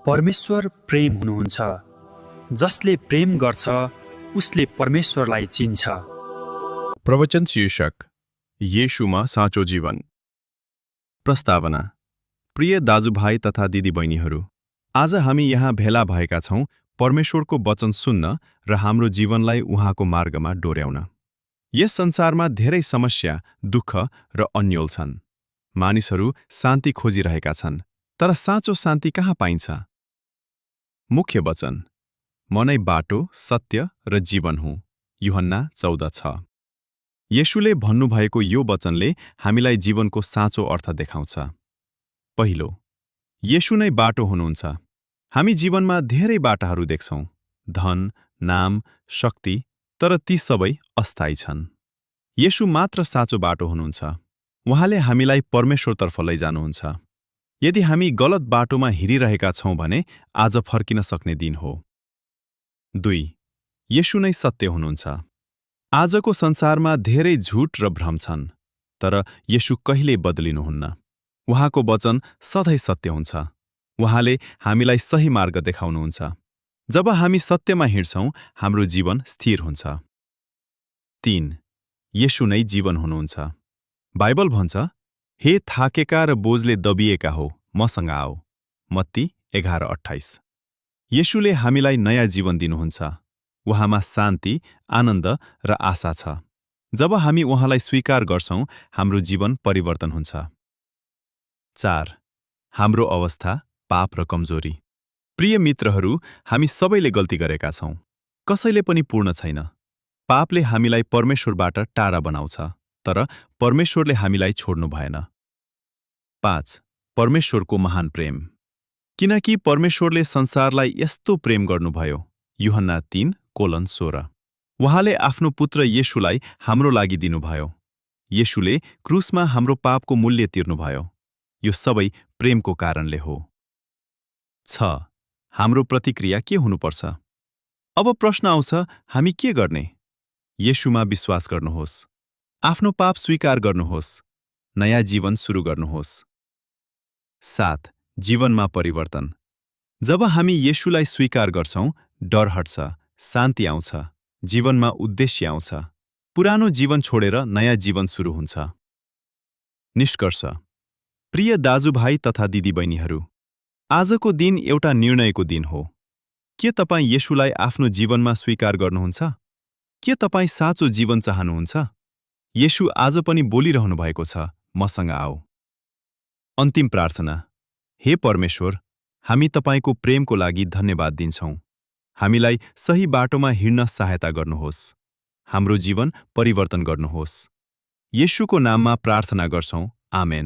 परमेश्वर प्रेम हुनुहुन्छ। जसले प्रेम गर्छ उसले परमेश्वरलाई चिन्छ। प्रवचन शीर्षक येशूमा साँचो जीवन। प्रस्तावना। प्रिय दाजुभाइ तथा दिदीबहिनीहरू, आज हामी यहाँ भेला भएका छौँ परमेश्वरको वचन सुन्न र हाम्रो जीवनलाई उहाँको मार्गमा डोर्याउन। यस संसारमा धेरै समस्या, दुःख र अन्योल छन्। मानिसहरू शान्ति खोजिरहेका छन्, तर साँचो शान्ति कहाँ पाइन्छ? मुख्य वचन, म नै बाटो, सत्य र जीवन हुँ। यूहन्ना 14:6। येशूले भन्नुभएको यो वचनले हामीलाई जीवनको साँचो अर्थ देखाउँछ। पहिलो, येशू नै बाटो हुनुहुन्छ। हामी जीवनमा धेरै बाटाहरू देख्छौँ, धन, नाम, शक्ति, तर ती सबै अस्थायी छन्। येशू मात्र साँचो बाटो हुनुहुन्छ। उहाँले हामीलाई परमेश्वरतर्फ लैजानुहुन्छ। यदि हामी गलत बाटोमा हिँडिरहेका छौँ भने आज फर्किन सक्ने दिन हो। 2. येशू नै सत्य हुनुहुन्छ। आजको संसारमा धेरै झुट र भ्रम छन्, तर येशू कहिल्यै बदलिनुहुन्न। उहाँको वचन सधैँ सत्य हुन्छ। उहाँले हामीलाई सही मार्ग देखाउनुहुन्छ। जब हामी सत्यमा हिँड्छौँ, हाम्रो जीवन स्थिर हुन्छ। 3. येशू नै जीवन हुनुहुन्छ। बाइबल भन्छ, हे थाकेका र बोझले दबिएका हो, मसँग आओ। मत्ती 11:28। येशूले हामीलाई नयाँ जीवन दिनुहुन्छ। उहाँमा शान्ति, आनन्द र आशा छ। जब हामी उहाँलाई स्वीकार गर्छौँ, हाम्रो जीवन परिवर्तन हुन्छ। 4. हाम्रो अवस्था, पाप र कमजोरी। प्रिय मित्रहरू, हामी सबैले गल्ती गरेका छौँ। कसैले पनि पूर्ण छैन। पापले हामीलाई परमेश्वरबाट टाढा बनाउँछ, तर परमेश्वरले हामीलाई छोड्नु भएन। 5. परमेश्वरको महान प्रेम। किनकि परमेश्वरले संसारलाई यस्तो प्रेम गर्नुभयो। यूहन्ना 3:16। उहाँले आफ्नो पुत्र येशूलाई हाम्रो लागि दिनुभयो। येशूले क्रुसमा हाम्रो पापको मूल्य तिर्नुभयो। यो सबै प्रेमको कारणले हो। 6. हाम्रो प्रतिक्रिया के हुनुपर्छ? अब प्रश्न आउँछ, हामी के गर्ने? येशूमा विश्वास गर्नुहोस्। आफ्नो पाप स्वीकार गर्नुहोस्। नयाँ जीवन सुरु गर्नुहोस्। 7. जीवनमा परिवर्तन। जब हामी येशूलाई स्वीकार गर्छौँ, डर हट्छ, शान्ति आउँछ, जीवनमा उद्देश्य आउँछ। पुरानो जीवन छोडेर नयाँ जीवन सुरु हुन्छ। निष्कर्ष। प्रिय दाजुभाइ तथा दिदीबहिनीहरू, आजको दिन एउटा निर्णयको दिन हो। के तपाईँ येशूलाई आफ्नो जीवनमा स्वीकार गर्नुहुन्छ? के तपाईँ साँचो जीवन चाहनुहुन्छ? येशू आज पनि बोलिरहनु भएको छ, मसँग आओ। अन्तिम प्रार्थना। हे परमेश्वर, हामी तपाईँको प्रेमको लागि धन्यवाद दिन्छौँ। हामीलाई सही बाटोमा हिँड्न सहायता गर्नुहोस्। हाम्रो जीवन परिवर्तन गर्नुहोस्। येशूको नाममा प्रार्थना गर्छौँ। आमेन।